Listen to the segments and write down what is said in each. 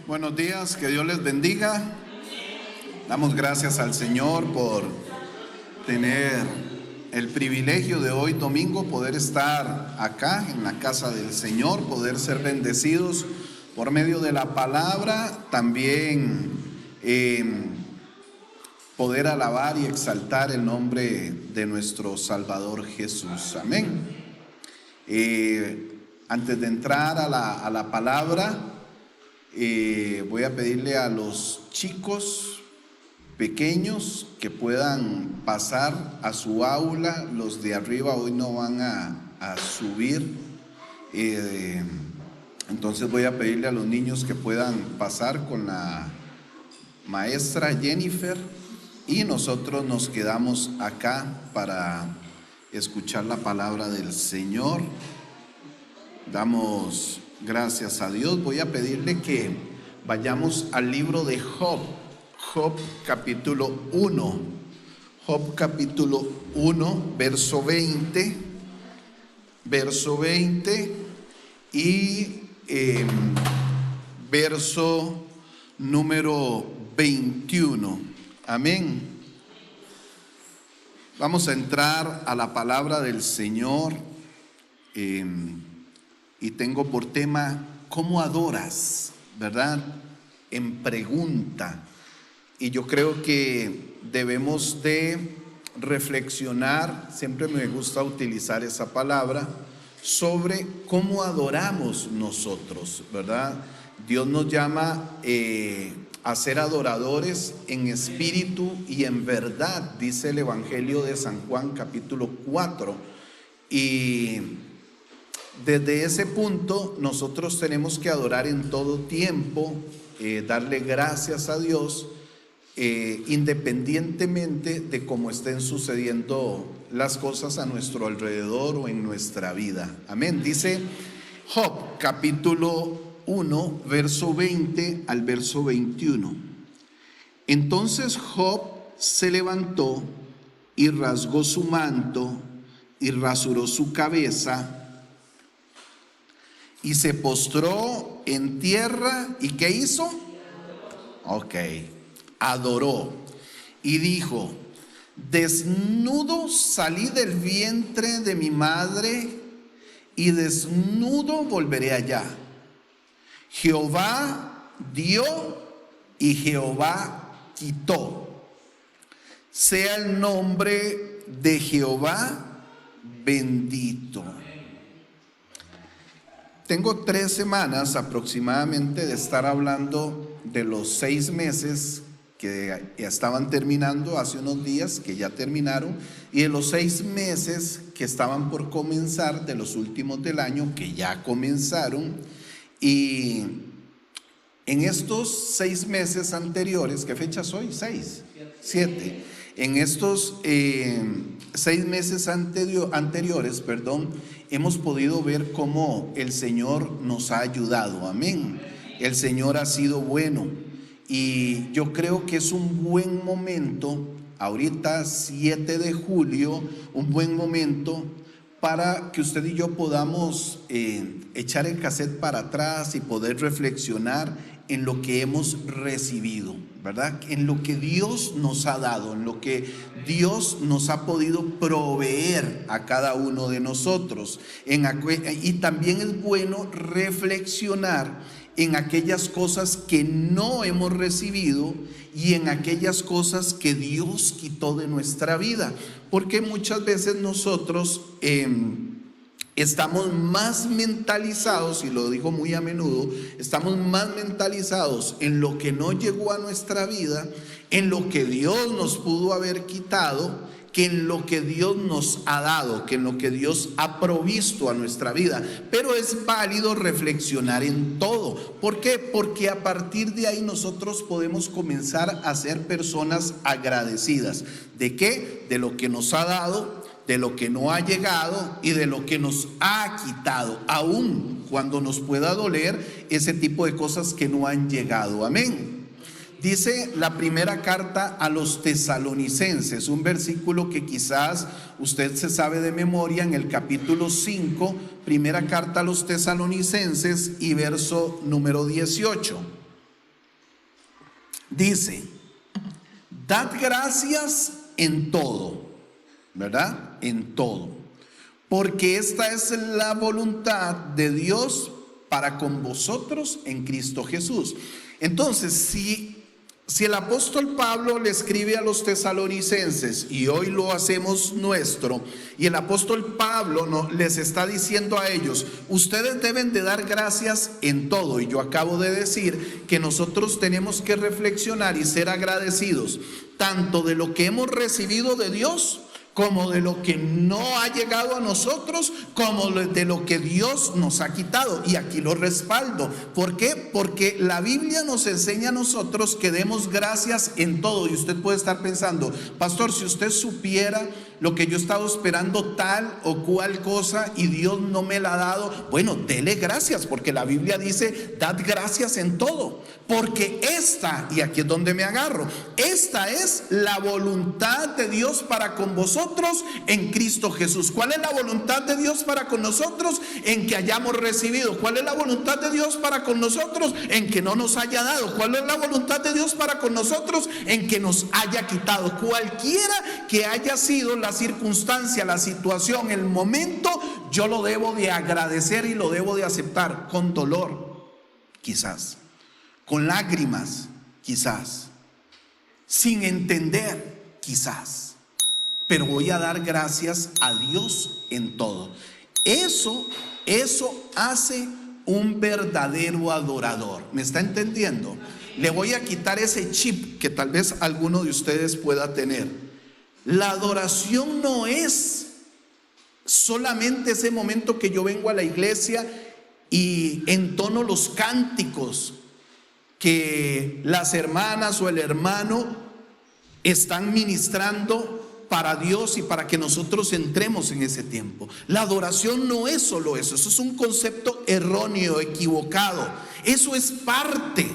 Buenos días, que Dios les bendiga. Damos gracias al Señor por tener el privilegio de hoy domingo poder estar acá en la casa del Señor, poder ser bendecidos por medio de la palabra, también poder alabar y exaltar el nombre de nuestro Salvador Jesús. Amén. Antes de entrar a la palabra, voy a pedirle a los chicos pequeños que puedan pasar a su aula. Los de arriba hoy no van a subir, entonces voy a pedirle a los niños que puedan pasar con la maestra Jennifer, y nosotros nos quedamos acá para escuchar la palabra del Señor. Damos gracias a Dios. Voy a pedirle que vayamos al libro de Job, Job capítulo 1, Job capítulo 1, verso 20 y verso número 21. Amén. Vamos a entrar a la palabra del Señor, y tengo por tema ¿cómo adoras? ¿Verdad? En pregunta. Y yo creo que debemos de reflexionar, siempre me gusta utilizar esa palabra, sobre cómo adoramos nosotros, ¿verdad? Dios nos llama a ser adoradores en espíritu y en verdad, dice el Evangelio de San Juan capítulo 4. Y desde ese punto nosotros tenemos que adorar en todo tiempo, darle gracias a Dios, independientemente de cómo estén sucediendo las cosas a nuestro alrededor o en nuestra vida. Amén. Dice Job capítulo 1, verso 20 al verso 21. Entonces Job se levantó y rasgó su manto y rasuró su cabeza y se postró en tierra. ¿Y qué hizo? Adoró y dijo: desnudo salí del vientre de mi madre y desnudo volveré allá. Jehová dio y Jehová quitó. Sea el nombre de Jehová bendito. Tengo 3 semanas aproximadamente de estar hablando de los 6 meses que ya estaban terminando hace unos días, que ya terminaron, y de los 6 meses que estaban por comenzar, de los últimos del año, que ya comenzaron. Y en estos 6 meses anteriores, ¿qué fecha soy? 6, 7. En estos 6 meses anteriores, hemos podido ver cómo el Señor nos ha ayudado. Amén. El Señor ha sido bueno. Y yo creo que es un buen momento, ahorita 7 de julio, un buen momento para que usted y yo podamos echar el cassette para atrás y poder reflexionar en lo que hemos recibido, ¿verdad? En lo que Dios nos ha dado, en lo que Dios nos ha podido proveer a cada uno de nosotros. Y también es bueno reflexionar en aquellas cosas que no hemos recibido y en aquellas cosas que Dios quitó de nuestra vida, porque muchas veces nosotros estamos más mentalizados, y lo digo muy a menudo, estamos más mentalizados en lo que no llegó a nuestra vida, en lo que Dios nos pudo haber quitado, que en lo que Dios nos ha dado, que en lo que Dios ha provisto a nuestra vida. Pero es válido reflexionar en todo. ¿Por qué? Porque a partir de ahí nosotros podemos comenzar a ser personas agradecidas. ¿De qué? De lo que nos ha dado, de lo que no ha llegado y de lo que nos ha quitado, aun cuando nos pueda doler ese tipo de cosas que no han llegado. Amén. Dice la primera carta a los tesalonicenses, un versículo que quizás usted se sabe de memoria, en el capítulo 5, primera carta a los tesalonicenses y verso número 18. Dice, dad gracias en todo, ¿verdad? En todo. Porque esta es la voluntad de Dios para con vosotros en Cristo Jesús. Entonces, si el apóstol Pablo le escribe a los tesalonicenses y hoy lo hacemos nuestro, y el apóstol Pablo les está diciendo a ellos, ustedes deben de dar gracias en todo, y yo acabo de decir que nosotros tenemos que reflexionar y ser agradecidos tanto de lo que hemos recibido de Dios, como de lo que no ha llegado a nosotros, como de lo que Dios nos ha quitado. Y aquí lo respaldo. ¿Por qué? Porque la Biblia nos enseña a nosotros que demos gracias en todo. Y usted puede estar pensando, pastor, si usted supiera lo que yo he estado esperando tal o cual cosa y Dios no me la ha dado, bueno, dele gracias, porque la Biblia dice, dad gracias en todo, porque esta, y aquí es donde me agarro, esta es la voluntad de Dios para con vosotros en Cristo Jesús. ¿Cuál es la voluntad de Dios para con nosotros? En que hayamos recibido. ¿Cuál es la voluntad de Dios para con nosotros? En que no nos haya dado. ¿Cuál es la voluntad de Dios para con nosotros? En que nos haya quitado. Cualquiera que haya sido la circunstancia, la situación, el momento, yo lo debo de agradecer y lo debo de aceptar con dolor, quizás, con lágrimas, quizás, sin entender, quizás, pero voy a dar gracias a Dios en todo. Eso hace un verdadero adorador. ¿Me está entendiendo? Le voy a quitar ese chip que tal vez alguno de ustedes pueda tener. La adoración no es solamente ese momento que yo vengo a la iglesia y entono los cánticos que las hermanas o el hermano están ministrando para Dios y para que nosotros entremos en ese tiempo. La adoración no es solo eso. Eso es un concepto erróneo, equivocado. Eso es parte.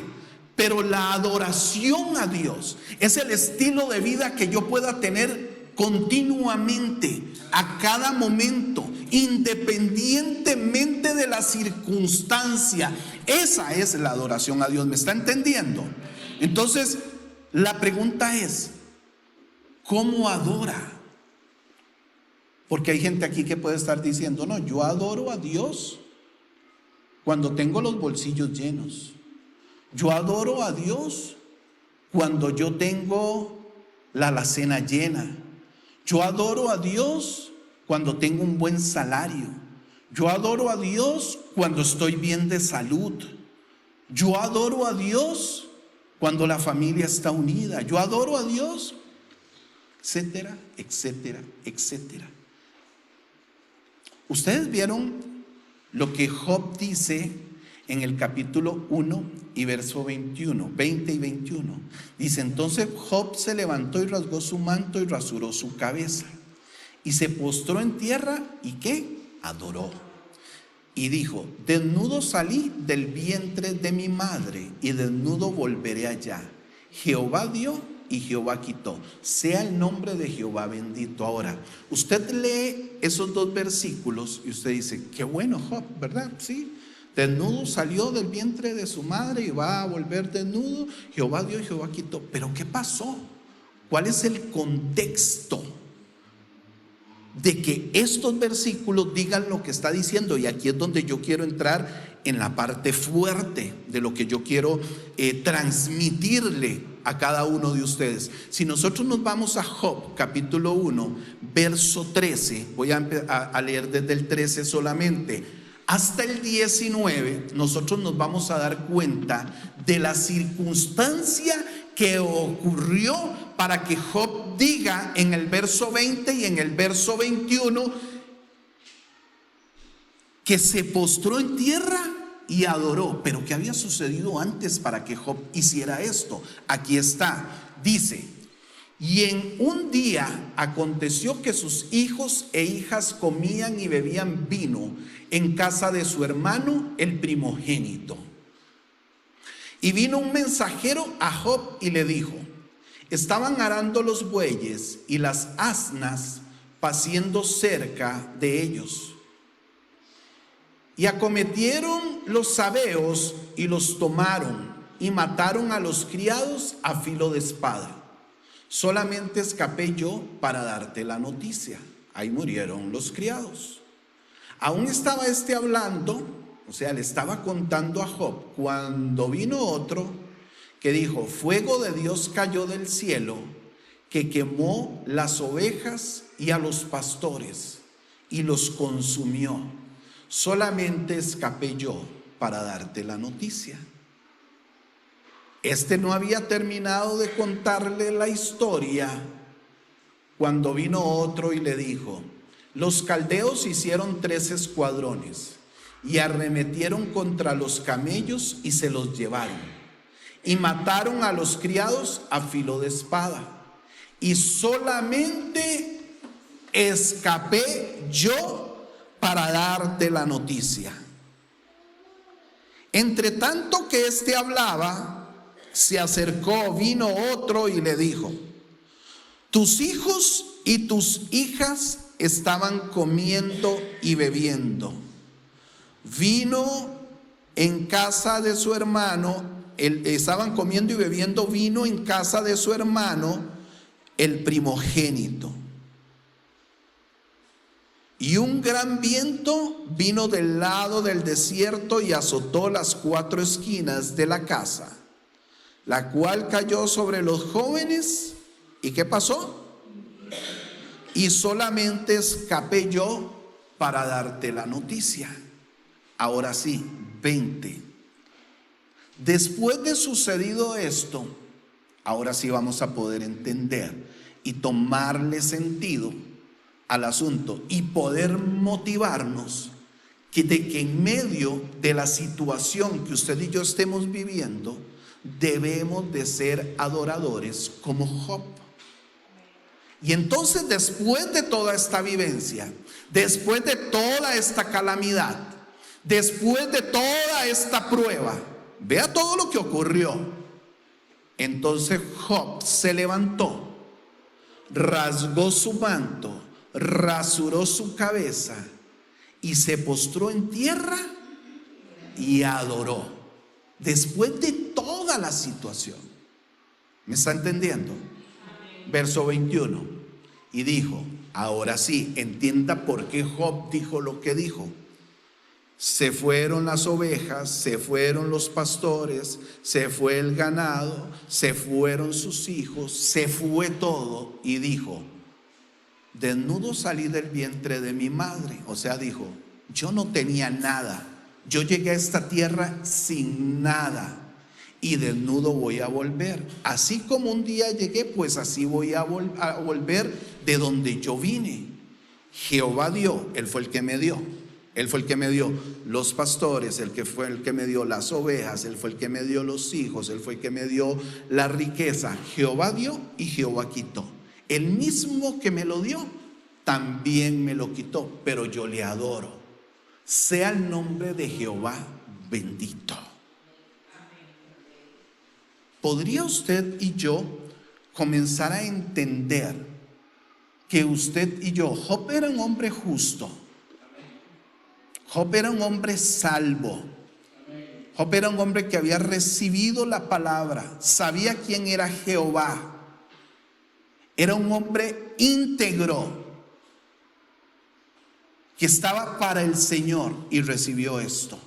Pero la adoración a Dios es el estilo de vida que yo pueda tener continuamente, a cada momento, independientemente de la circunstancia. Esa es la adoración a Dios. ¿Me está entendiendo? Entonces, la pregunta es, ¿cómo adora? Porque hay gente aquí que puede estar diciendo, no, yo adoro a Dios cuando tengo los bolsillos llenos. Yo adoro a Dios cuando yo tengo la alacena llena. Yo adoro a Dios cuando tengo un buen salario. Yo adoro a Dios cuando estoy bien de salud. Yo adoro a Dios cuando la familia está unida. Yo adoro a Dios, etcétera, etcétera, etcétera. Ustedes vieron lo que Job dice en el capítulo 1 y verso 21, 20 y 21. Dice, entonces Job se levantó y rasgó su manto y rasuró su cabeza y se postró en tierra y ¿qué? Adoró. Y dijo, desnudo salí del vientre de mi madre y desnudo volveré allá. Jehová dio y Jehová quitó. Sea el nombre de Jehová bendito. Ahora, usted lee esos dos versículos y usted dice, qué bueno Job, ¿verdad? Sí. Desnudo salió del vientre de su madre y va a volver desnudo. Jehová dio y Jehová quitó. Pero ¿qué pasó? ¿Cuál es el contexto de que estos versículos digan lo que está diciendo? Y aquí es donde yo quiero entrar en la parte fuerte de lo que yo quiero transmitirle a cada uno de ustedes. Si nosotros nos vamos a Job capítulo 1 verso 13, voy a leer desde el 13 solamente hasta el 19, nosotros nos vamos a dar cuenta de la circunstancia que ocurrió para que Job diga en el verso 20 y en el verso 21 que se postró en tierra y adoró. Pero ¿qué había sucedido antes para que Job hiciera esto? Aquí está, dice, y en un día aconteció que sus hijos e hijas comían y bebían vino en casa de su hermano el primogénito. Y vino un mensajero a Job y le dijo, estaban arando los bueyes y las asnas paciendo cerca de ellos. Y acometieron los sabeos y los tomaron y mataron a los criados a filo de espada. Solamente escapé yo para darte la noticia. Ahí murieron los criados. Aún estaba hablando, o sea, le estaba contando a Job, cuando vino otro que dijo: fuego de Dios cayó del cielo, que quemó las ovejas y a los pastores y los consumió. Solamente escapé yo para darte la noticia. No había terminado de contarle la historia cuando vino otro y le dijo: los caldeos hicieron 3 escuadrones y arremetieron contra los camellos y se los llevaron, y mataron a los criados a filo de espada, y solamente escapé yo para darte la noticia. Entre tanto que hablaba, se acercó, vino otro y le dijo: tus hijos y tus hijas estaban comiendo y bebiendo. Vino en casa de su hermano, estaban comiendo y bebiendo vino en casa de su hermano, el primogénito. Y un gran viento vino del lado del desierto y azotó las 4 esquinas de la casa, la cual cayó sobre los jóvenes. ¿Y qué pasó? Y solamente escapé yo para darte la noticia. Ahora sí, 20. Después de sucedido esto, ahora sí vamos a poder entender y tomarle sentido al asunto y poder motivarnos de que en medio de la situación que usted y yo estemos viviendo, debemos de ser adoradores como Job. Y entonces, después de toda esta vivencia, después de toda esta calamidad, después de toda esta prueba, vea todo lo que ocurrió. Entonces Job se levantó, rasgó su manto, rasuró su cabeza y se postró en tierra y adoró. Después de toda la situación. ¿Me está entendiendo? Verso 21. Y dijo: ahora sí, entienda por qué Job dijo lo que dijo. Se fueron las ovejas, se fueron los pastores, se fue el ganado, se fueron sus hijos, se fue todo. Y dijo: desnudo salí del vientre de mi madre. O sea, dijo: yo no tenía nada. Yo llegué a esta tierra sin nada y desnudo voy a volver. Así como un día llegué, pues así voy a volver de donde yo vine. Jehová dio, Él fue el que me dio. Él fue el que me dio los pastores, fue el que me dio las ovejas, Él fue el que me dio los hijos, Él fue el que me dio la riqueza. Jehová dio y Jehová quitó. El mismo que me lo dio, también me lo quitó, pero yo le adoro. Sea el nombre de Jehová bendito. ¿Podría usted y yo comenzar a entender que usted y yo, Job era un hombre justo, Job era un hombre salvo, Job era un hombre que había recibido la palabra, sabía quién era Jehová, era un hombre íntegro que estaba para el Señor y recibió esto?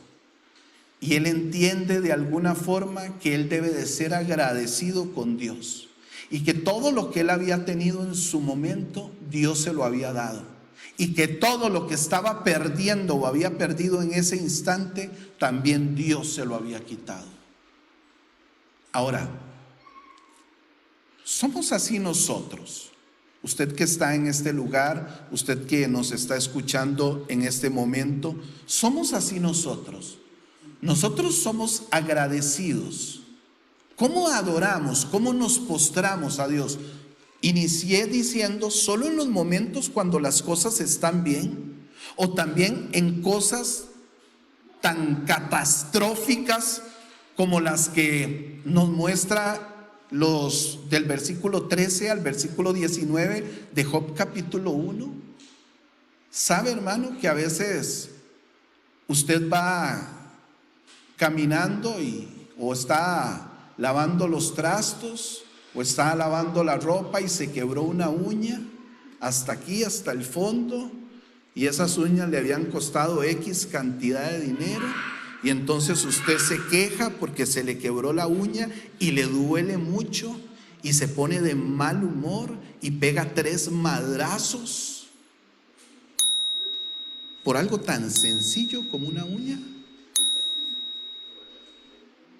Y él entiende de alguna forma que él debe de ser agradecido con Dios y que todo lo que él había tenido en su momento, Dios se lo había dado, y que todo lo que estaba perdiendo o había perdido en ese instante, también Dios se lo había quitado. Ahora, somos así nosotros. Usted que está en este lugar, usted que nos está escuchando en este momento, somos así nosotros. Nosotros somos agradecidos. ¿Cómo adoramos? ¿Cómo nos postramos a Dios? Inicié diciendo: solo en los momentos cuando las cosas están bien, o también en cosas tan catastróficas como las que nos muestra los del versículo 13 al versículo 19 de Job capítulo 1. ¿Sabe, hermano, que a veces usted va caminando y o está lavando los trastos, o está lavando la ropa y se quebró una uña hasta aquí, hasta el fondo, y esas uñas le habían costado X cantidad de dinero, y entonces usted se queja porque se le quebró la uña y le duele mucho y se pone de mal humor y pega 3 madrazos por algo tan sencillo como una uña.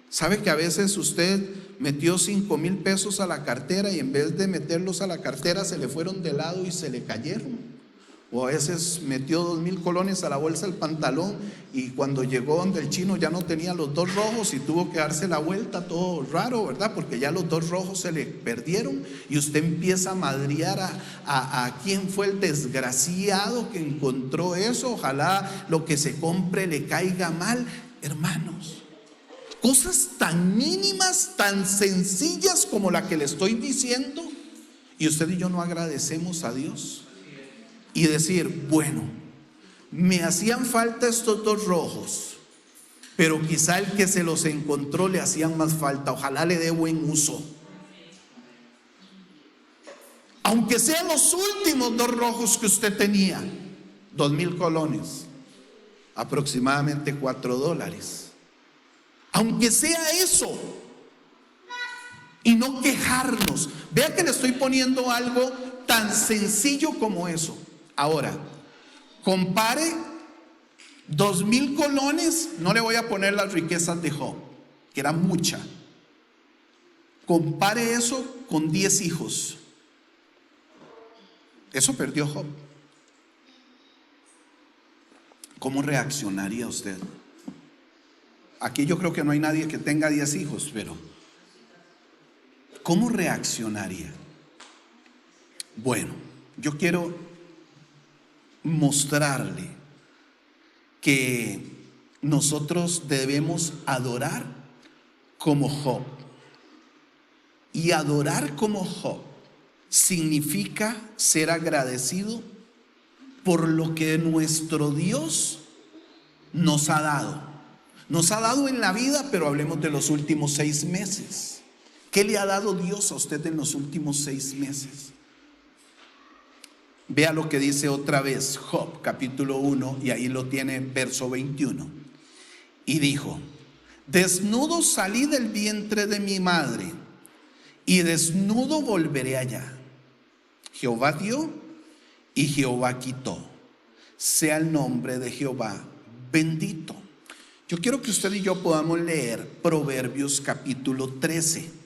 ¿Sabe que a veces usted metió 5,000 pesos a la cartera y en vez de meterlos a la cartera se le fueron de lado y se le cayeron? O a veces metió 2,000 colones a la bolsa del pantalón y cuando llegó donde el chino ya no tenía los 2 rojos y tuvo que darse la vuelta, todo raro, ¿verdad? Porque ya los 2 rojos se le perdieron y usted empieza a madrear a quién fue el desgraciado que encontró eso. Ojalá lo que se compre le caiga mal. Hermanos, cosas tan mínimas, tan sencillas como la que le estoy diciendo, y usted y yo no agradecemos a Dios. Y decir, bueno, me hacían falta estos 2 rojos, pero quizá el que se los encontró le hacían más falta. Ojalá le dé buen uso. Aunque sean los últimos 2 rojos que usted tenía, 2,000 colones, aproximadamente $4. Aunque sea eso, y no quejarnos. Vea que le estoy poniendo algo tan sencillo como eso. Ahora, compare 2,000 colones, no le voy a poner las riquezas de Job, que era mucha. Compare eso con 10 hijos. Eso perdió Job. ¿Cómo reaccionaría usted? Aquí yo creo que no hay nadie que tenga 10 hijos, pero ¿cómo reaccionaría? Bueno, yo quiero mostrarle que nosotros debemos adorar como Job. Y adorar como Job significa ser agradecido por lo que nuestro Dios nos ha dado. Nos ha dado en la vida, pero hablemos de los últimos 6 meses. ¿Qué le ha dado Dios a usted en los últimos 6 meses? Vea lo que dice otra vez Job, capítulo 1, y ahí lo tiene, verso 21. Y dijo: desnudo salí del vientre de mi madre, y desnudo volveré allá. Jehová dio y Jehová quitó. Sea el nombre de Jehová bendito. Yo quiero que usted y yo podamos leer Proverbios capítulo 13.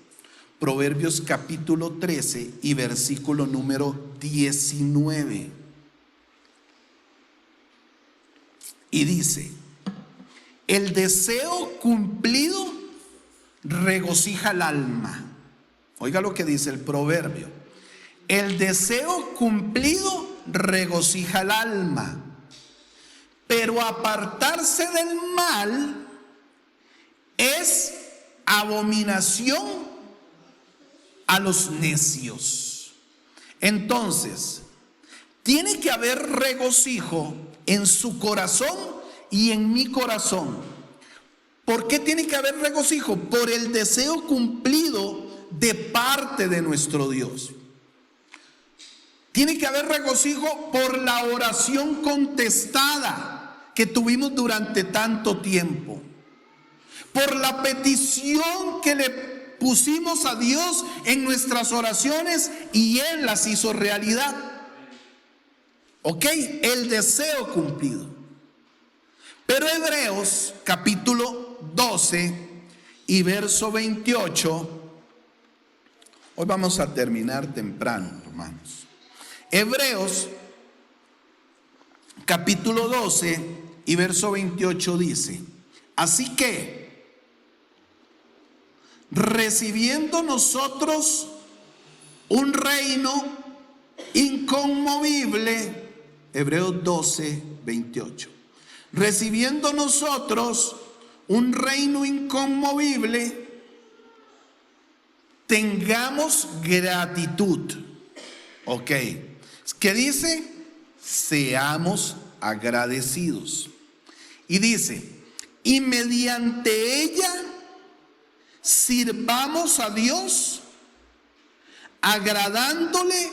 Proverbios capítulo 13 y versículo número 19. Y dice: el deseo cumplido regocija el alma. Oiga lo que dice el proverbio. El deseo cumplido regocija el alma, pero apartarse del mal es abominación a los necios. Entonces, tiene que haber regocijo en su corazón y en mi corazón. ¿Por qué tiene que haber regocijo? Por el deseo cumplido de parte de nuestro Dios. Tiene que haber regocijo por la oración contestada que tuvimos durante tanto tiempo, por la petición que le pusimos a Dios en nuestras oraciones y Él las hizo realidad. Ok, el deseo cumplido. Pero Hebreos capítulo 12 y verso 28, hoy vamos a terminar temprano, hermanos. Hebreos capítulo 12 y verso 28 dice: así que, recibiendo nosotros un reino inconmovible, Hebreos 12, 28, recibiendo nosotros un reino inconmovible, tengamos gratitud. Ok, ¿qué dice? Seamos agradecidos. Y dice: y mediante ella sirvamos a Dios agradándole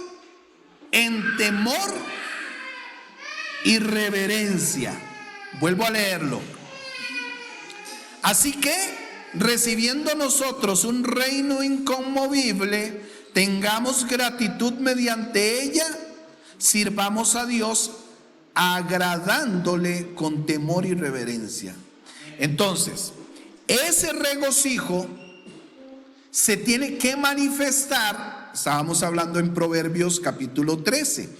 en temor y reverencia. Vuelvo a leerlo. Así que, recibiendo nosotros un reino inconmovible, tengamos gratitud mediante ella, sirvamos a Dios agradándole con temor y reverencia. Entonces, ese regocijo se tiene que manifestar. Estábamos hablando en Proverbios capítulo 13.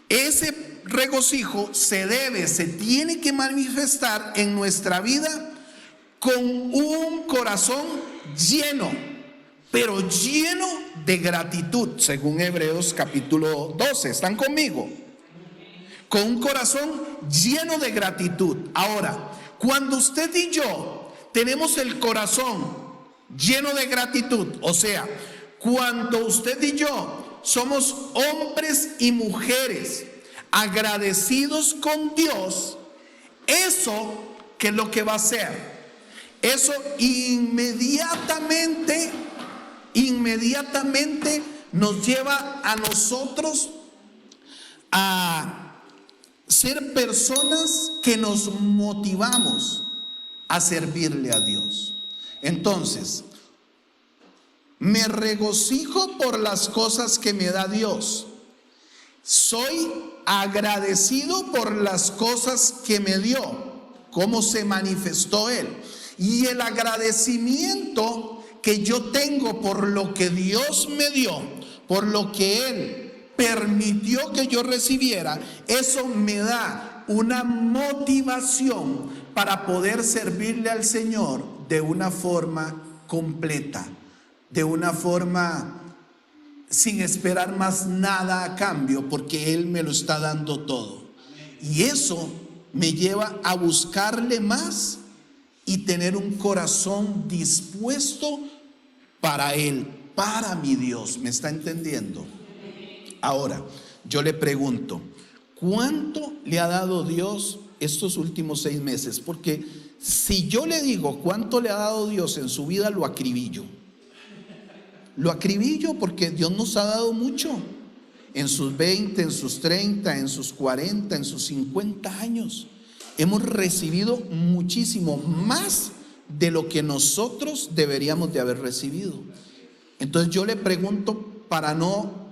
Ese regocijo se tiene que manifestar en nuestra vida con un corazón lleno, pero lleno de gratitud, según Hebreos capítulo 12. ¿Están conmigo? Con un corazón lleno de gratitud. Ahora, cuando usted y yo tenemos el corazón lleno de gratitud, o sea, cuando usted y yo somos hombres y mujeres agradecidos con Dios, eso, ¿qué es lo que va a hacer? Eso inmediatamente nos lleva a nosotros a ser personas que nos motivamos a servirle a Dios. Entonces, me regocijo por las cosas que me da Dios. Soy agradecido por las cosas que me dio, cómo se manifestó Él. Y el agradecimiento que yo tengo por lo que Dios me dio, por lo que Él permitió que yo recibiera, eso me da una motivación para poder servirle al Señor de una forma completa, de una forma sin esperar más nada a cambio, porque Él me lo está dando todo. Y eso me lleva a buscarle más y tener un corazón dispuesto para Él, para mi Dios. ¿Me está entendiendo? Ahora, yo le pregunto, ¿cuánto le ha dado Dios estos últimos 6 meses? Porque si yo le digo cuánto le ha dado Dios en su vida, lo acribillo. Lo acribillo porque Dios nos ha dado mucho. En sus 20, en sus 30, en sus 40, en sus 50 años. Hemos recibido muchísimo más de lo que nosotros deberíamos de haber recibido. Entonces yo le pregunto, para no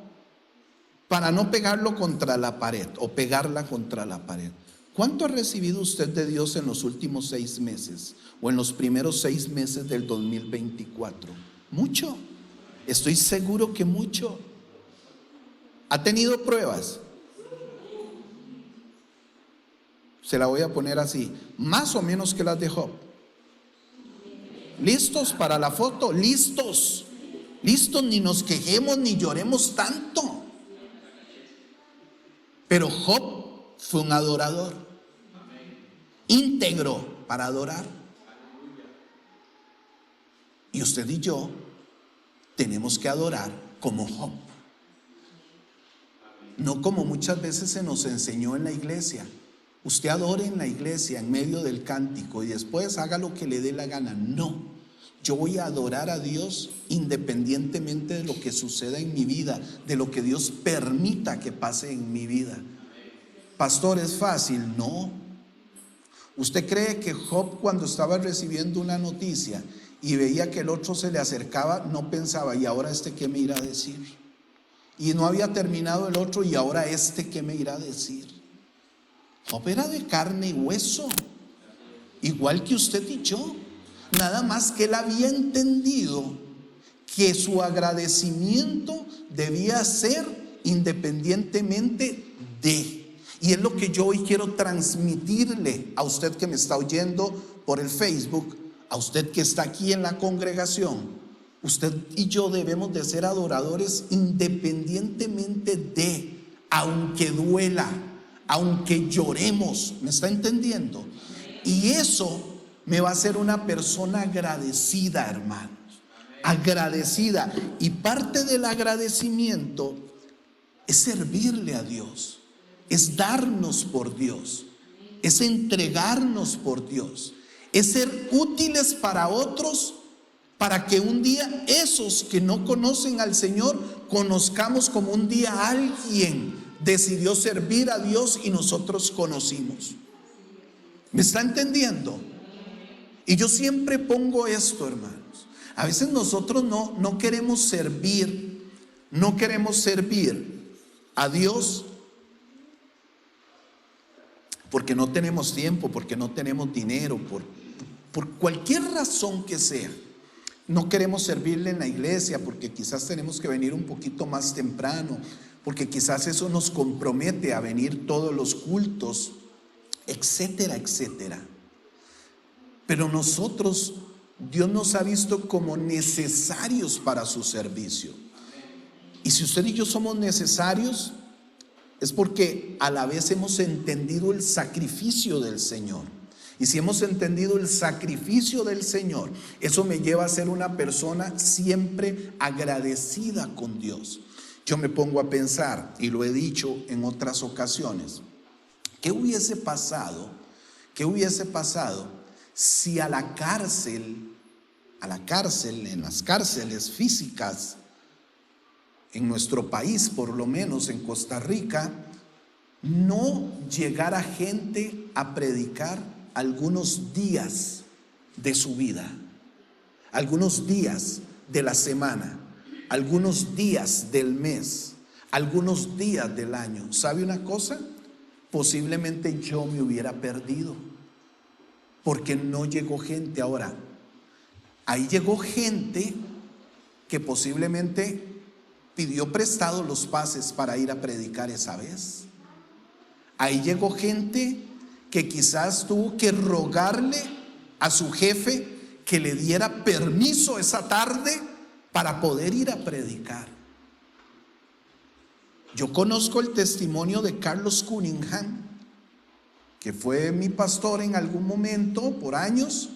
pegarlo contra la pared o pegarla contra la pared, ¿cuánto ha recibido usted de Dios en los últimos 6 meses o en los primeros 6 meses del 2024? Mucho. Estoy seguro que mucho. ¿Ha tenido pruebas? Se la voy a poner así, más o menos que las de Job. ¿Listos para la foto? Listos. Listos, ni nos quejemos ni lloremos tanto. Pero Job fue un adorador, íntegro para adorar. Y usted y yo tenemos que adorar como Job, no como muchas veces se nos enseñó en la iglesia. Usted adore en la iglesia en medio del cántico y después haga lo que le dé la gana. No, yo voy a adorar a Dios independientemente de lo que suceda en mi vida, de lo que Dios permita que pase en mi vida. Pastor, ¿es fácil? No. ¿Usted cree que Job, cuando estaba recibiendo una noticia y veía que el otro se le acercaba, no pensaba, ¿y ahora este qué me irá a decir? Y no había terminado el otro, ¿y ahora este qué me irá a decir? Job era de carne y hueso, igual que usted y yo. Nada más que él había entendido que su agradecimiento debía ser independientemente de. Y es lo que yo hoy quiero transmitirle a usted que me está oyendo por el Facebook, a usted que está aquí en la congregación. Usted y yo debemos de ser adoradores independientemente de, aunque duela, aunque lloremos. ¿Me está entendiendo? Y eso me va a hacer una persona agradecida, hermanos. Agradecida. Y parte del agradecimiento es servirle a Dios, es darnos por Dios, es entregarnos por Dios, es ser útiles para otros para que un día esos que no conocen al Señor conozcamos como un día alguien decidió servir a Dios y nosotros conocimos. ¿Me está entendiendo? Y yo siempre pongo esto, hermanos. A veces nosotros no queremos servir a Dios porque no tenemos tiempo, porque no tenemos dinero, por cualquier razón que sea. No queremos servirle en la iglesia porque quizás tenemos que venir un poquito más temprano, porque quizás eso nos compromete a venir todos los cultos, etcétera, etcétera. Pero nosotros, Dios nos ha visto como necesarios para su servicio. Y si usted y yo somos necesarios, es porque a la vez hemos entendido el sacrificio del Señor. Y si hemos entendido el sacrificio del Señor, eso me lleva a ser una persona siempre agradecida con Dios. Yo me pongo a pensar, y lo he dicho en otras ocasiones, ¿qué hubiese pasado si en las cárceles físicas, en nuestro país, por lo menos en Costa Rica, no llegara gente a predicar algunos días de su vida, algunos días de la semana, algunos días del mes, algunos días del año? ¿Sabe una cosa? Posiblemente yo me hubiera perdido, porque no llegó gente. Ahora, ahí llegó gente que posiblemente pidió prestado los pases para ir a predicar esa vez. Ahí llegó gente que quizás tuvo que rogarle a su jefe que le diera permiso esa tarde para poder ir a predicar. Yo conozco el testimonio de Carlos Cunningham, que fue mi pastor en algún momento por años,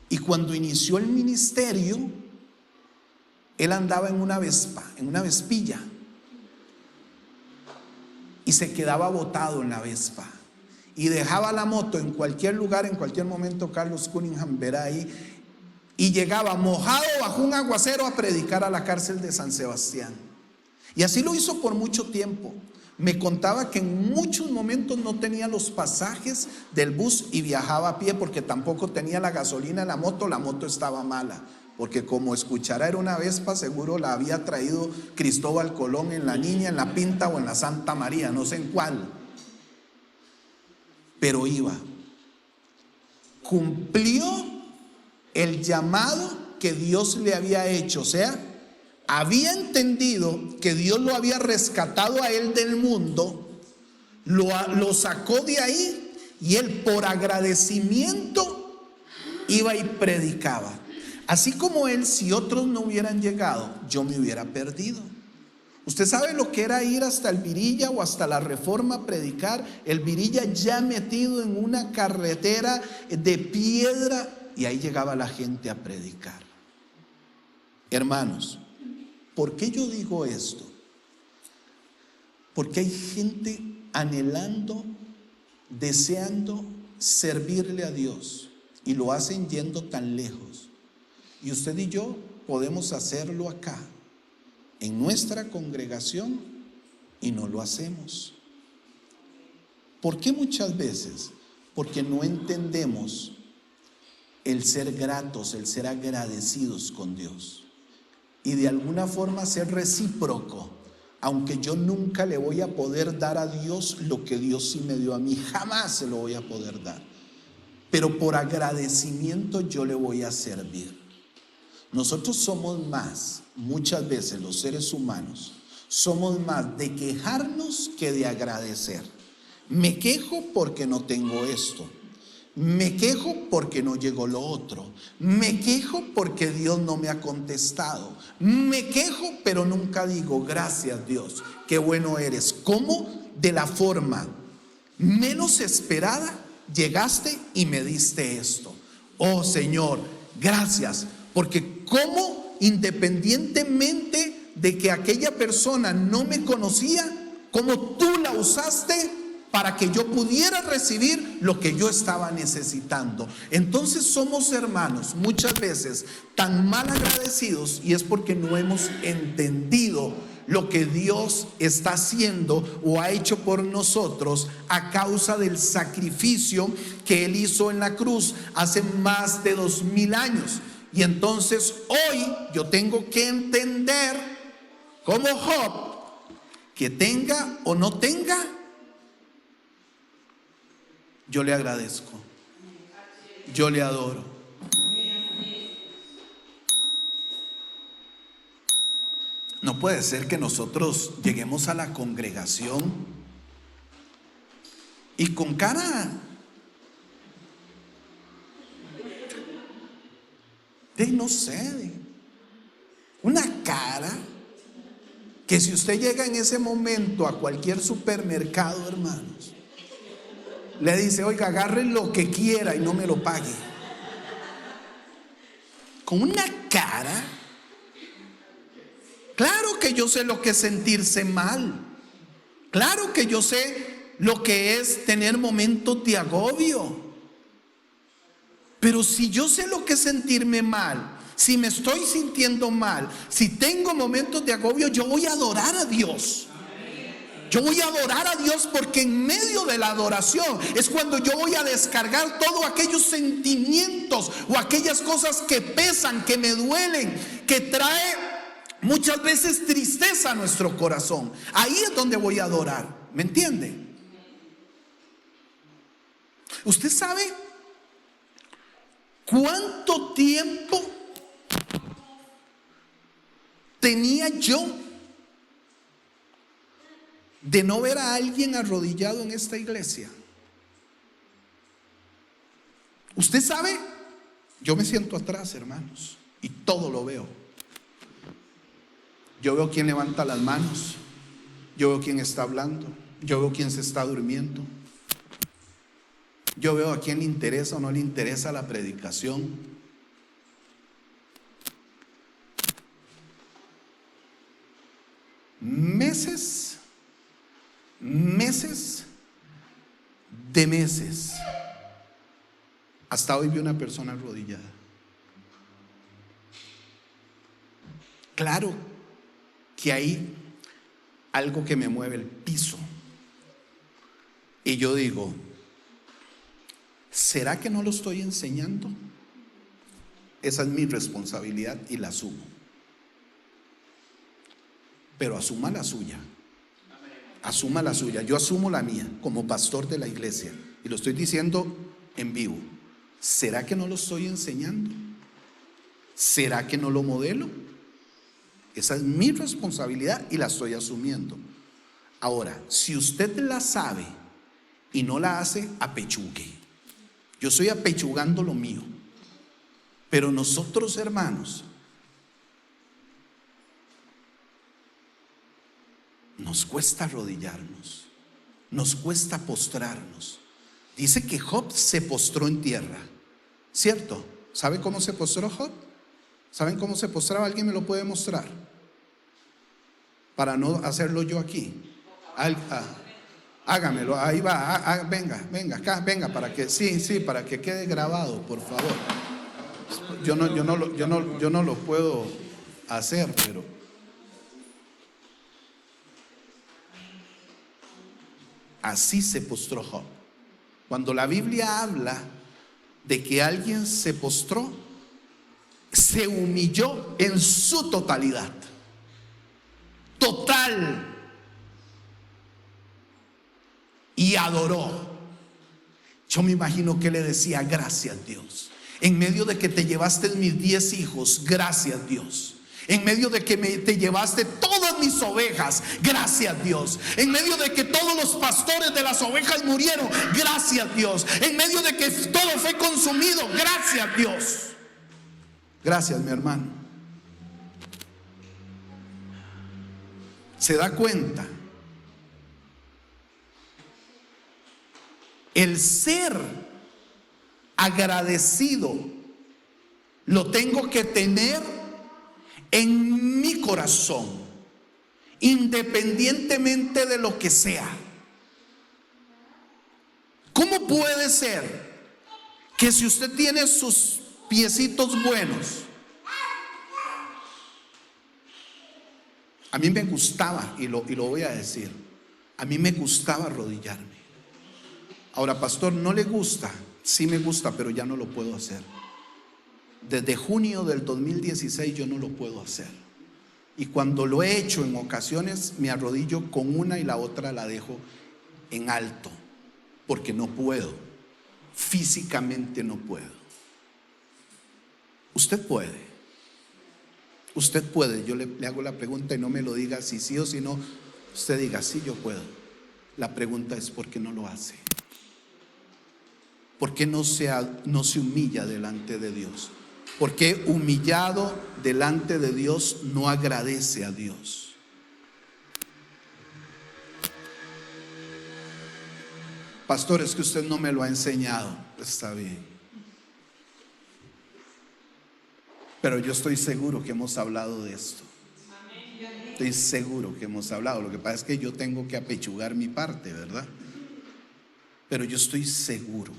y cuando inició el ministerio, él andaba en una vespilla, y se quedaba botado en la vespa y dejaba la moto en cualquier lugar. En cualquier momento Carlos Cunningham verá ahí, y llegaba mojado bajo un aguacero a predicar a la cárcel de San Sebastián. Y así lo hizo por mucho tiempo. Me contaba que en muchos momentos no tenía los pasajes del bus y viajaba a pie, porque tampoco tenía la gasolina en la moto estaba mala, porque como escuchara era una Vespa, seguro la había traído Cristóbal Colón en la Niña, en la Pinta o en la Santa María, no sé en cuál. Pero iba, cumplió el llamado que Dios le había hecho. O sea, había entendido que Dios lo había rescatado a él del mundo, lo sacó de ahí, y él por agradecimiento iba y predicaba. Así como él, si otros no hubieran llegado, yo me hubiera perdido. Usted sabe lo que era ir hasta el Virilla o hasta la Reforma a predicar. El Virilla ya metido en una carretera de piedra, y ahí llegaba la gente a predicar. Hermanos, ¿por qué yo digo esto? Porque hay gente anhelando, deseando servirle a Dios, y lo hacen yendo tan lejos. Y usted y yo podemos hacerlo acá, en nuestra congregación, y no lo hacemos. ¿Por qué muchas veces? Porque no entendemos el ser gratos, el ser agradecidos con Dios, y de alguna forma ser recíproco. Aunque yo nunca le voy a poder dar a Dios lo que Dios sí me dio a mí, jamás se lo voy a poder dar, pero por agradecimiento yo le voy a servir. Nosotros somos más, muchas veces los seres humanos, somos más de quejarnos que de agradecer. Me quejo porque no tengo esto, me quejo porque no llegó lo otro, me quejo porque Dios no me ha contestado, me quejo, pero nunca digo gracias Dios, qué bueno eres. ¿Cómo? De la forma menos esperada llegaste y me diste esto. Oh Señor, gracias, porque cómo, independientemente de que aquella persona no me conocía, como tú la usaste para que yo pudiera recibir lo que yo estaba necesitando. Entonces somos, hermanos, muchas veces tan mal agradecidos, y es porque no hemos entendido lo que Dios está haciendo o ha hecho por nosotros a causa del sacrificio que Él hizo en la cruz hace más de 2000 años. Y entonces hoy yo tengo que entender, como Job, que tenga o no tenga, yo le agradezco, yo le adoro. No puede ser que nosotros lleguemos a la congregación y con cara de, no sé, una cara que si usted llega en ese momento a cualquier supermercado, hermanos, le dice: oiga, agarre lo que quiera y no me lo pague. Con una cara. Claro que yo sé lo que es sentirse mal. Claro que yo sé lo que es tener momentos de agobio. Pero si yo sé lo que es sentirme mal, si me estoy sintiendo mal, si tengo momentos de agobio, yo voy a adorar a Dios. Yo voy a adorar a Dios, porque en medio de la adoración es cuando yo voy a descargar todos aquellos sentimientos o aquellas cosas que pesan, que me duelen, que trae muchas veces tristeza a nuestro corazón. Ahí es donde voy a adorar. ¿Me entiende? ¿Usted sabe cuánto tiempo tenía yo de no ver a alguien arrodillado en esta iglesia? Usted sabe, yo me siento atrás, hermanos, y todo lo veo. Yo veo quién levanta las manos, yo veo quién está hablando, yo veo quién se está durmiendo, yo veo a quién le interesa o no le interesa la predicación. Meses de meses. Hasta hoy vi una persona arrodillada. Claro que hay algo que me mueve el piso. Y yo digo: ¿será que no lo estoy enseñando? Esa es mi responsabilidad y la asumo. Pero asuma la suya. Asuma la suya. Yo asumo la mía como pastor de la iglesia. Y lo estoy diciendo en vivo. ¿Será que no lo estoy enseñando? ¿Será que no lo modelo? Esa es mi responsabilidad y la estoy asumiendo. Ahora, si usted la sabe y no la hace, apechugue. Yo estoy apechugando lo mío. Pero nosotros, hermanos, nos cuesta arrodillarnos, nos cuesta postrarnos. Dice que Job se postró en tierra, ¿cierto? ¿Sabe cómo se postró Job? ¿Saben cómo se postraba? ¿Alguien me lo puede mostrar? Para no hacerlo yo aquí. Hágamelo, ahí va, venga, acá, venga, para que, sí, para que quede grabado, por favor. Yo no lo puedo hacer, pero así se postró Job. Cuando la Biblia habla de que alguien se postró, se humilló en su totalidad. Total. Y adoró. Yo me imagino que le decía: gracias, Dios. En medio de que te llevaste mis 10 hijos, gracias, Dios. En medio de que te llevaste todas mis ovejas, gracias, Dios. En medio de que todos los pastores de las ovejas murieron, gracias, Dios. En medio de que todo fue consumido, gracias, Dios. Gracias, mi hermano. ¿Se da cuenta? El ser agradecido lo tengo que tener en mi corazón, independientemente de lo que sea. ¿Cómo puede ser que si usted tiene sus piecitos buenos? A mí me gustaba, y lo voy a decir, a mí me gustaba arrodillarme. Ahora, pastor, ¿no le gusta? Sí me gusta, pero ya no lo puedo hacer. Desde junio del 2016 yo no lo puedo hacer. Y cuando lo he hecho en ocasiones, me arrodillo con una y la otra la dejo en alto, porque no puedo, físicamente no puedo. Usted puede. Usted puede. Yo le hago la pregunta y no me lo diga si sí o si no. Usted diga, sí, yo puedo. La pregunta es, ¿por qué no lo hace? ¿Por qué no se humilla delante de Dios? ¿Por qué humillado delante de Dios no agradece a Dios? Pastor, es que usted no me lo ha enseñado. Está bien. Pero yo estoy seguro que hemos hablado de esto. Estoy seguro que hemos hablado. Lo que pasa es que yo tengo que apechugar mi parte, ¿verdad? Pero yo estoy seguro.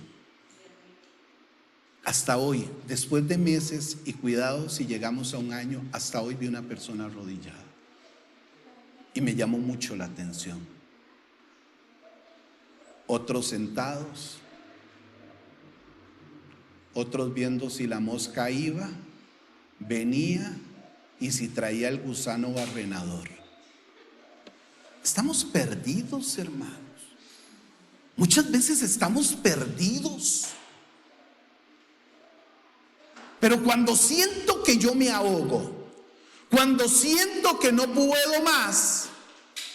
Hasta hoy, después de meses, y cuidado si llegamos a un año, hasta hoy vi una persona arrodillada y me llamó mucho la atención. Otros sentados, otros viendo si la mosca iba, venía y si traía el gusano barrenador. Estamos perdidos, hermanos. Muchas veces estamos perdidos. Pero cuando siento que yo me ahogo, cuando siento que no puedo más,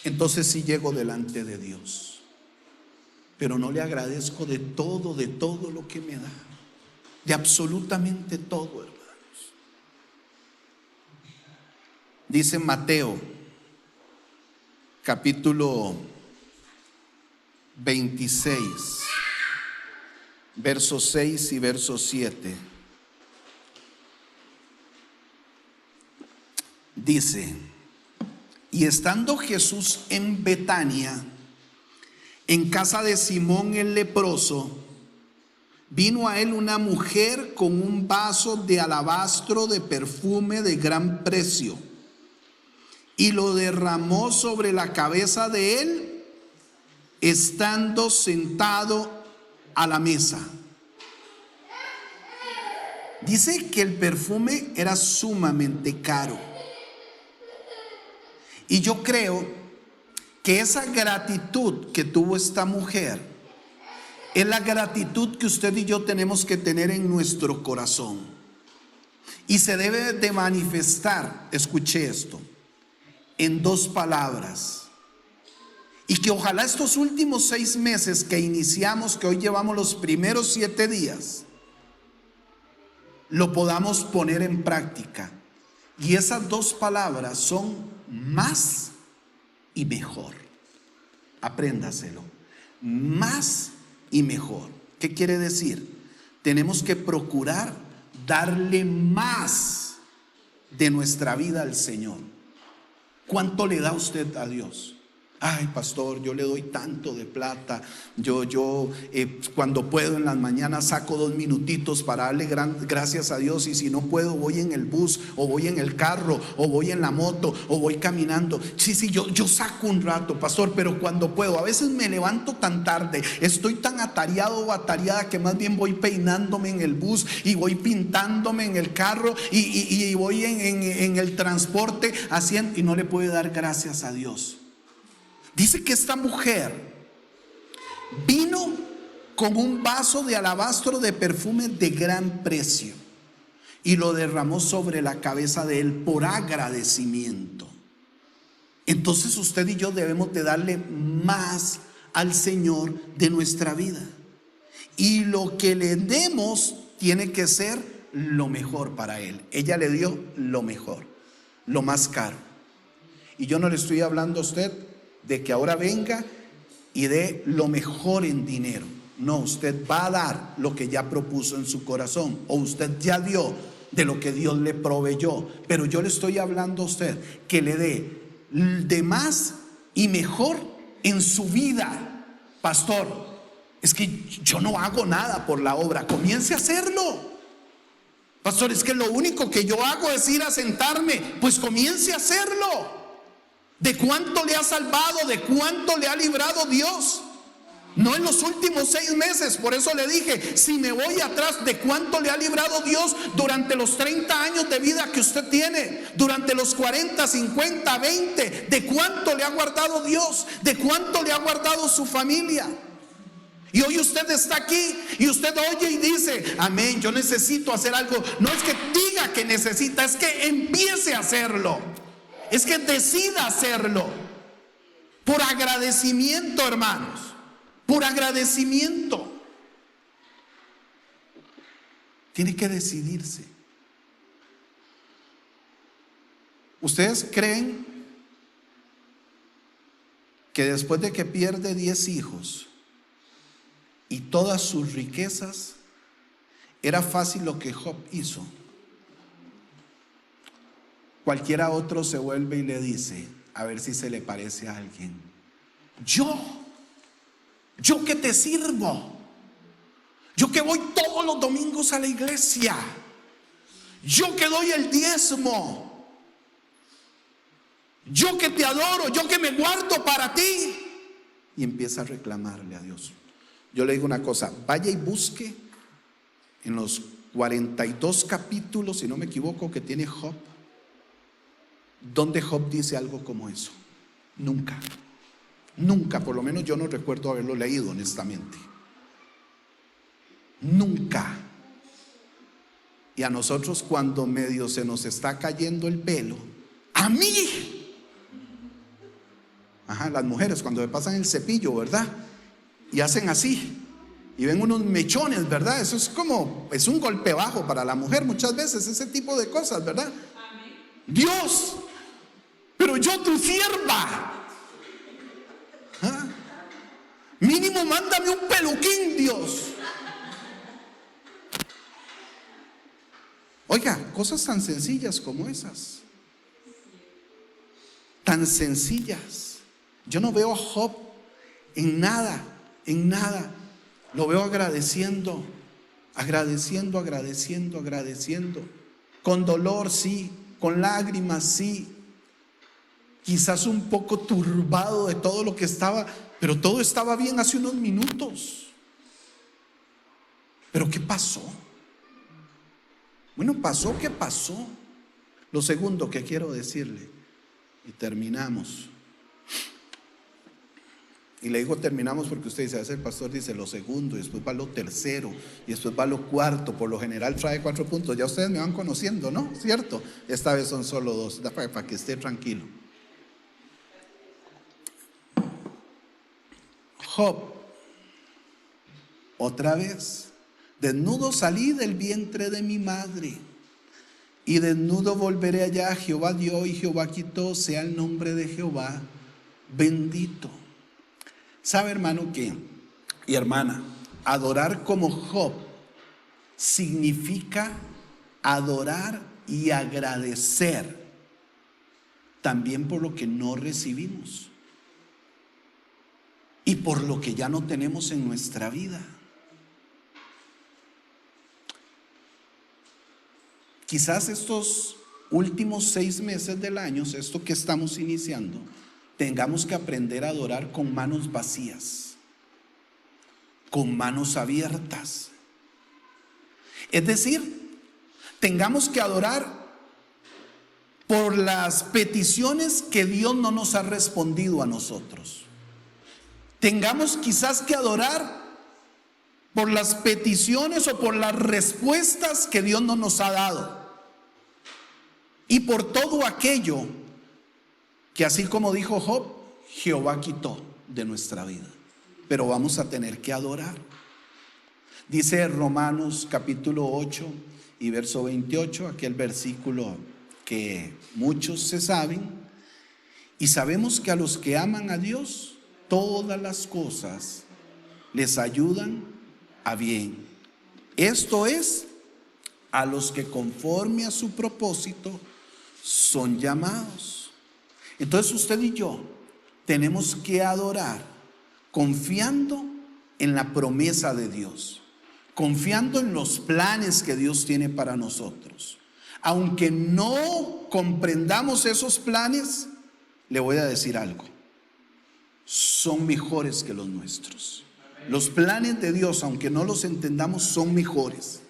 entonces sí llego delante de Dios. Pero no le agradezco de todo lo que me da, de absolutamente todo, hermanos. Dice Mateo, capítulo 26, versos 6 y verso 7. Dice: y estando Jesús en Betania, en casa de Simón el leproso, vino a él una mujer con un vaso de alabastro de perfume de gran precio, y lo derramó sobre la cabeza de él, estando sentado a la mesa. Dice que el perfume era sumamente caro. Y yo creo que esa gratitud que tuvo esta mujer es la gratitud que usted y yo tenemos que tener en nuestro corazón. Y se debe de manifestar, escuché esto, en dos palabras. Y que ojalá estos últimos 6 meses que iniciamos, que hoy llevamos los primeros 7 días, lo podamos poner en práctica. Y esas dos palabras son más y mejor. Apréndaselo. Más y mejor. ¿Qué quiere decir? Tenemos que procurar darle más de nuestra vida al Señor. ¿Cuánto le da usted a Dios? Ay, pastor, yo le doy tanto de plata. Yo cuando puedo en las mañanas saco 2 minutitos para darle gracias a Dios. Y si no puedo, voy en el bus, o voy en el carro, o voy en la moto, o voy caminando. Sí, yo saco un rato, pastor, pero cuando puedo. A veces me levanto tan tarde, estoy tan atareado o atareada que más bien voy peinándome en el bus, y voy pintándome en el carro, y voy en el transporte haciendo, y no le puedo dar gracias a Dios. Dice que esta mujer vino con un vaso de alabastro de perfume de gran precio y lo derramó sobre la cabeza de él por agradecimiento. Entonces usted y yo debemos de darle más al Señor de nuestra vida, y lo que le demos tiene que ser lo mejor para Él. Ella le dio lo mejor, lo más caro. Y yo no le estoy hablando a usted de que ahora venga y dé lo mejor en dinero. No, usted va a dar lo que ya propuso en su corazón, o usted ya dio de lo que Dios le proveyó. Pero yo le estoy hablando a usted que le dé de más y mejor en su vida. Pastor, Es que yo no hago nada por la obra. Comience a hacerlo. Pastor, es que lo único que yo hago es ir a sentarme. Pues comience a hacerlo. ¿De cuánto le ha salvado? ¿De cuánto le ha librado Dios? No en los últimos 6 meses. Por eso le dije, si me voy atrás, ¿de cuánto le ha librado Dios durante los 30 años de vida que usted tiene? Durante los 40, 50, 20. ¿De cuánto le ha guardado Dios? ¿De cuánto le ha guardado su familia? Y hoy usted está aquí y usted oye y dice, amén, yo necesito hacer algo. No es que diga que necesita, es que empiece a hacerlo. Es que decida hacerlo. Por agradecimiento, hermanos. Por agradecimiento. Tiene que decidirse. ¿Ustedes creen que después de que pierde 10 hijos y todas sus riquezas, era fácil lo que Job hizo? Cualquiera otro se vuelve y le dice, a ver si se le parece a alguien, yo que te sirvo, yo que voy todos los domingos a la iglesia, yo que doy el diezmo, yo que te adoro, yo que me guardo para ti. Y empieza a reclamarle a Dios. Yo le digo una cosa, vaya y busque en los 42 capítulos, si no me equivoco, que tiene Job, donde Job dice algo como eso. Nunca, por lo menos yo no recuerdo haberlo leído honestamente. Nunca. Y a nosotros, cuando medio se nos está cayendo el pelo, a mí, las mujeres cuando le pasan el cepillo, ¿verdad? Y hacen así y ven unos mechones, ¿verdad? Eso es un golpe bajo para la mujer muchas veces, ese tipo de cosas, ¿verdad? Dios, pero yo tu sierva, mínimo mándame un peluquín, Dios. Oiga, cosas tan sencillas como esas, tan sencillas. Yo no veo a Job en nada, lo veo agradeciendo, con dolor sí, con lágrimas sí, quizás un poco turbado de todo lo que estaba, pero todo estaba bien hace unos minutos. ¿Pero qué pasó? Bueno, pasó, ¿qué pasó? Lo segundo que quiero decirle, y terminamos. Y le digo terminamos porque usted dice, a veces el pastor dice lo segundo, y después va lo tercero, y después va lo cuarto. Por lo general trae 4 puntos. Ya ustedes me van conociendo, ¿no? ¿Cierto? Esta vez son solo 2, para que esté tranquilo. Job, otra vez, desnudo salí del vientre de mi madre, y desnudo volveré allá. Jehová dio y Jehová quitó, sea el nombre de Jehová bendito. ¿Sabe, hermano, y hermana? Adorar como Job significa adorar y agradecer también por lo que no recibimos y por lo que ya no tenemos en nuestra vida. Quizás estos últimos 6 meses del año, esto que estamos iniciando, tengamos que aprender a adorar con manos vacías, con manos abiertas. Es decir, tengamos que adorar por las peticiones que Dios no nos ha respondido a nosotros. Tengamos quizás que adorar por las peticiones o por las respuestas que Dios no nos ha dado. Y por todo aquello que, así como dijo Job, Jehová quitó de nuestra vida. Pero vamos a tener que adorar. Dice Romanos capítulo 8 y verso 28, aquel versículo que muchos se saben. Y sabemos que a los que aman a Dios, todas las cosas les ayudan a bien. Esto es, a los que conforme a su propósito son llamados. Entonces usted y yo tenemos que adorar confiando en la promesa de Dios, confiando en los planes que Dios tiene para nosotros. Aunque no comprendamos esos planes, le voy a decir algo: son mejores que los nuestros. Los planes de Dios, aunque no los entendamos, son mejores.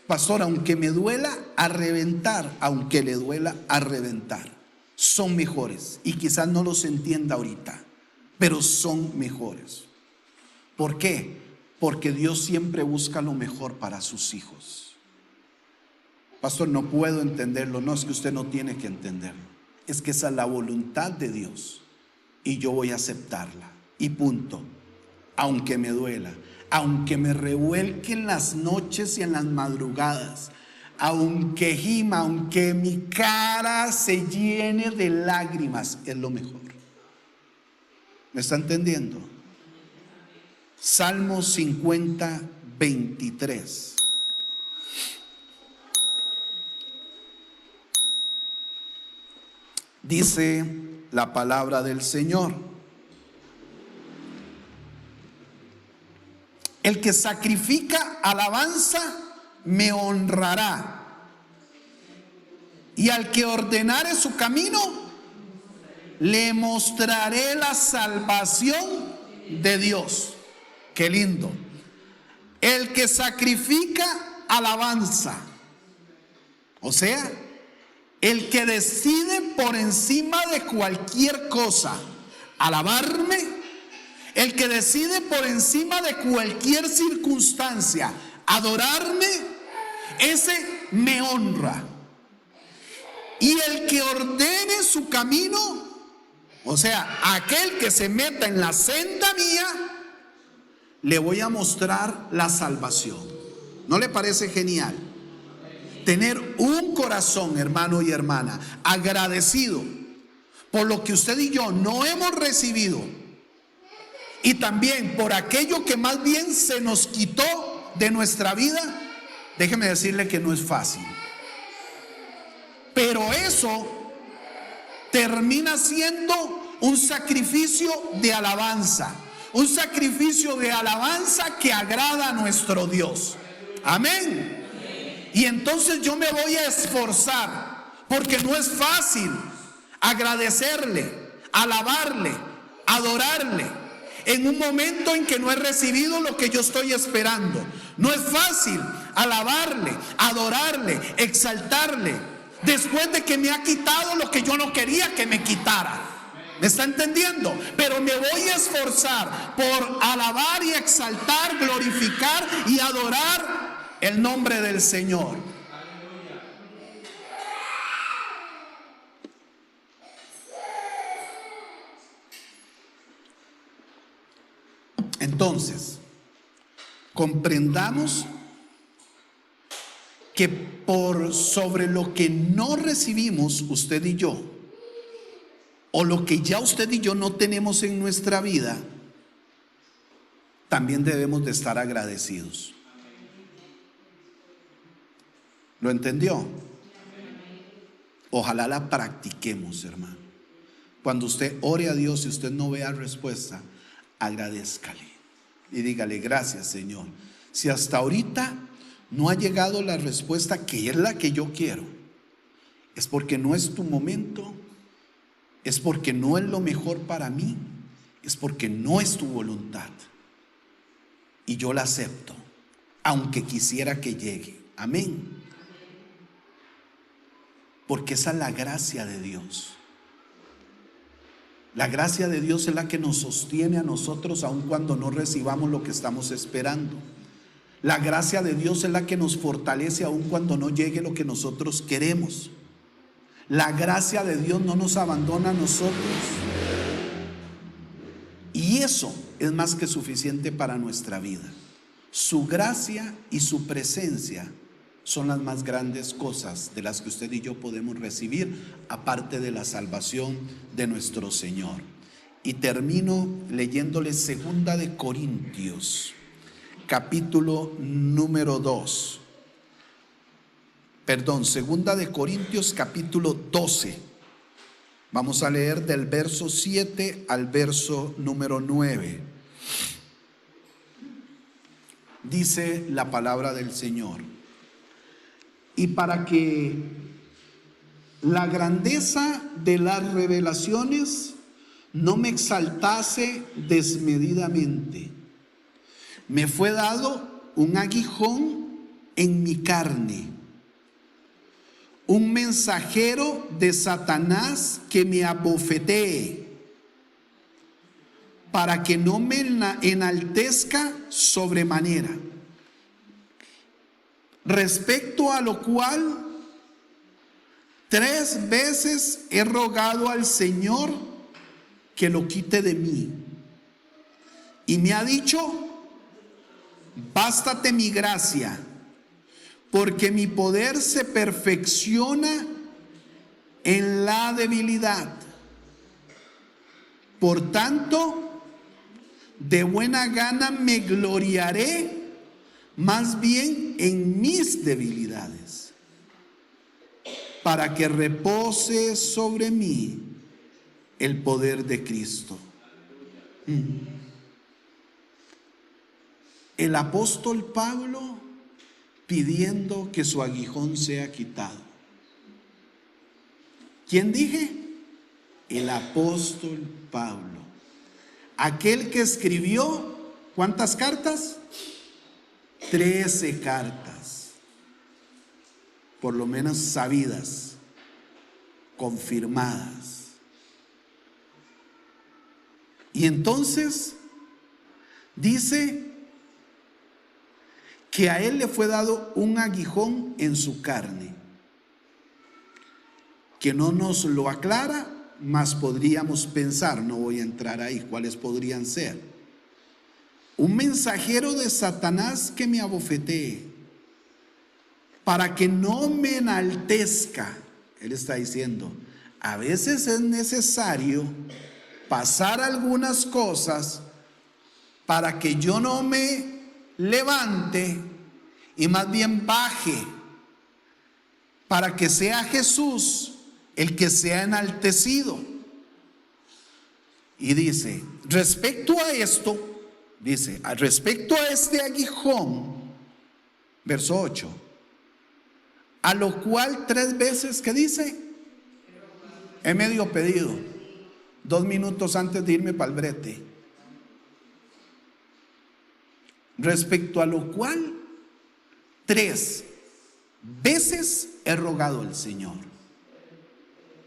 Pastor, aunque me duela a reventar, aunque le duela a reventar, son mejores. Y quizás no los entienda ahorita, pero son mejores. ¿Por qué? Porque Dios siempre busca lo mejor para sus hijos. Pastor, no puedo entenderlo. No, es que usted no tiene que entenderlo. Es que esa es la voluntad de Dios y yo voy a aceptarla. Y punto. Aunque me duela, aunque me revuelque en las noches y en las madrugadas, aunque gima, aunque mi cara se llene de lágrimas, es lo mejor. ¿Me está entendiendo? Salmo 50, 23. Dice la palabra del Señor: el que sacrifica alabanza me honrará, y al que ordenare su camino le mostraré la salvación de Dios. Qué lindo. El que sacrifica alabanza, o sea, el que decide por encima de cualquier cosa alabarme, el que decide por encima de cualquier circunstancia adorarme, ese me honra. Y el que ordene su camino, o sea, aquel que se meta en la senda mía, le voy a mostrar la salvación. ¿No le parece genial? Tener un corazón, hermano y hermana, agradecido por lo que usted y yo no hemos recibido, y también por aquello que más bien se nos quitó de nuestra vida. Déjeme decirle que no es fácil, pero eso termina siendo un sacrificio de alabanza, un sacrificio de alabanza que agrada a nuestro Dios. Amén. Y entonces yo me voy a esforzar, porque no es fácil agradecerle, alabarle, adorarle en un momento en que no he recibido lo que yo estoy esperando. No es fácil alabarle, adorarle, exaltarle después de que me ha quitado lo que yo no quería que me quitara. ¿Me está entendiendo? Pero me voy a esforzar por alabar y exaltar, glorificar y adorar el nombre del Señor. Entonces, comprendamos que por sobre lo que no recibimos usted y yo, o lo que ya usted y yo no tenemos en nuestra vida, también debemos de estar agradecidos. ¿Lo entendió? Ojalá la practiquemos, hermano. Cuando usted ore a Dios y usted no vea respuesta, agradézcale y dígale: gracias, Señor. Si hasta ahorita no ha llegado la respuesta que es la que yo quiero, es porque no es tu momento, es porque no es lo mejor para mí, es porque no es tu voluntad, y yo la acepto, aunque quisiera que llegue. Amén. Porque esa es la gracia de Dios. La gracia de Dios es la que nos sostiene a nosotros aun cuando no recibamos lo que estamos esperando. La gracia de Dios es la que nos fortalece aun cuando no llegue lo que nosotros queremos. La gracia de Dios no nos abandona a nosotros. Y eso es más que suficiente para nuestra vida. Su gracia y su presencia son las más grandes cosas de las que usted y yo podemos recibir, aparte de la salvación de nuestro Señor. Y termino leyéndole Segunda de Corintios, capítulo número 2. Segunda de Corintios, capítulo 12. Vamos a leer del verso 7 al verso número 9. dice la palabra del Señor. Y para que la grandeza de las revelaciones no me exaltase desmedidamente, me fue dado un aguijón en mi carne, un mensajero de Satanás que me abofetee, para que no me enaltezca sobremanera. Respecto a lo cual 3 veces he rogado al Señor que lo quite de mí. Y me ha dicho: bástate mi gracia, porque mi poder se perfecciona en la debilidad. Por tanto, de buena gana me gloriaré más bien en mis debilidades, para que repose sobre mí el poder de Cristo. El apóstol Pablo pidiendo que su aguijón sea quitado. ¿Quién dije? El apóstol Pablo. Aquel que escribió, ¿cuántas cartas? 13 cartas, por lo menos sabidas, confirmadas. Y entonces dice que a él le fue dado un aguijón en su carne, que no nos lo aclara, mas podríamos pensar, no voy a entrar ahí, cuáles podrían ser. Un mensajero de Satanás que me abofetee, para que no me enaltezca. Él está diciendo, a veces es necesario pasar algunas cosas para que yo no me levante y más bien baje, para que sea Jesús el que sea enaltecido. Y dice, respecto a esto, dice, respecto a este aguijón, verso 8, a lo cual 3 veces, ¿qué dice? He medio pedido, 2 minutos antes de irme para el brete. Respecto a lo cual 3 veces he rogado al Señor.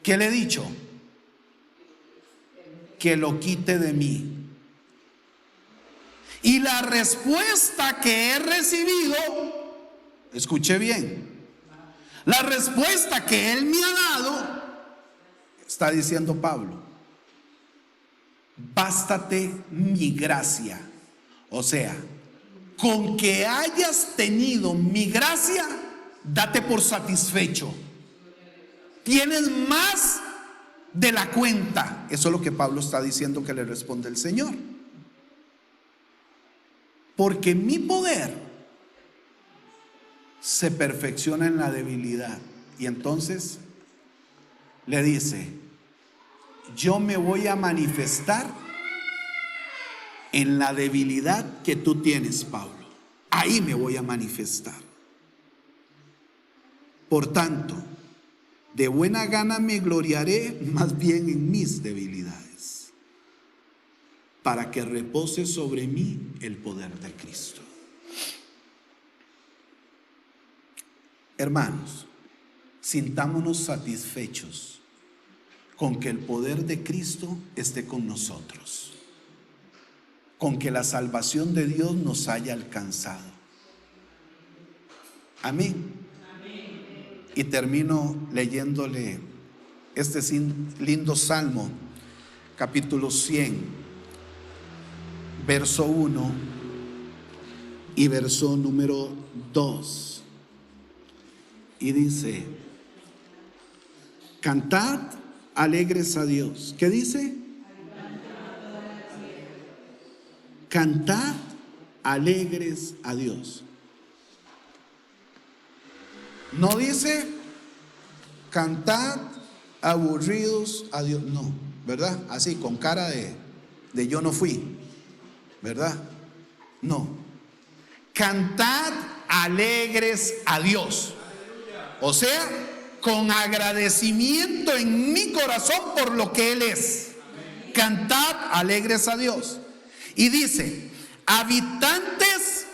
¿Qué le he dicho? Que lo quite de mí. Y la respuesta que he recibido, escuche bien, la respuesta que Él me ha dado, está diciendo Pablo, bástate mi gracia. O sea, con que hayas tenido mi gracia, date por satisfecho. Tienes más de la cuenta. Eso es lo que Pablo está diciendo que le responde el Señor. Porque mi poder se perfecciona en la debilidad. Y entonces le dice, yo me voy a manifestar en la debilidad que tú tienes, Pablo. Ahí me voy a manifestar. Por tanto, de buena gana me gloriaré más bien en mis debilidades, para que repose sobre mí el poder de Cristo. Hermanos, sintámonos satisfechos con que el poder de Cristo esté con nosotros, con que la salvación de Dios nos haya alcanzado. Amén. Y termino leyéndole este lindo salmo, capítulo 100, verso 1 y verso número 2. Y dice, cantad alegres a Dios. ¿Qué dice? Cantad alegres a Dios. No dice cantad aburridos a Dios, no, ¿verdad? Así, con cara de yo no fui, ¿verdad? No. cantad alegres a Dios. O sea, con agradecimiento en mi corazón por lo que Él es. Cantad alegres a Dios. Y dice, habitantes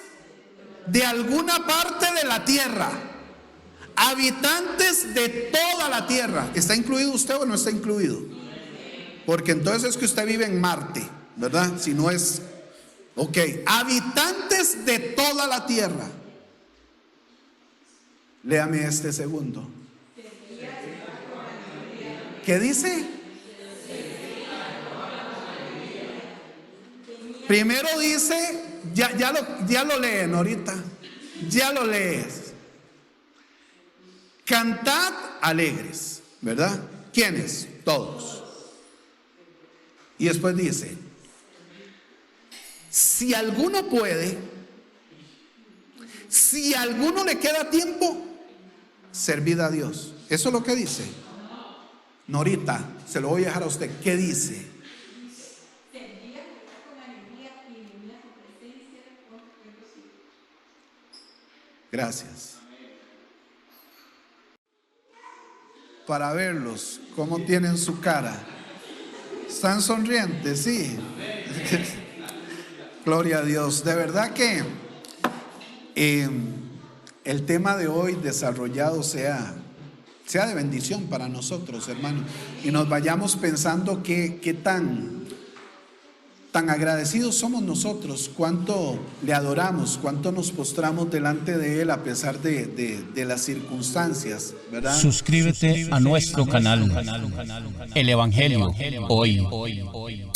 de alguna parte de la tierra, habitantes de toda la tierra. ¿Está incluido usted o no está incluido? Porque entonces es que usted vive en Marte, ¿verdad? Si no es, ok, habitantes de toda la tierra. Léame este segundo. ¿Qué dice? Primero dice, ya lo leen ahorita, ya lo lees. Cantad alegres, ¿verdad? ¿Quiénes? Todos. Y después dice, si alguno puede, si a alguno le queda tiempo, servid a Dios. Eso es lo que dice. Norita, se lo voy a dejar a usted. ¿Qué dice? Gracias. Para verlos, cómo tienen su cara. ¿Están sonrientes? Sí. Gloria a Dios. De verdad que el tema de hoy desarrollado sea de bendición para nosotros, hermanos, y nos vayamos pensando qué tan agradecidos somos nosotros, cuánto le adoramos, cuánto nos postramos delante de Él a pesar de las circunstancias, ¿verdad? Suscríbete a nuestro canal, El Evangelio Hoy.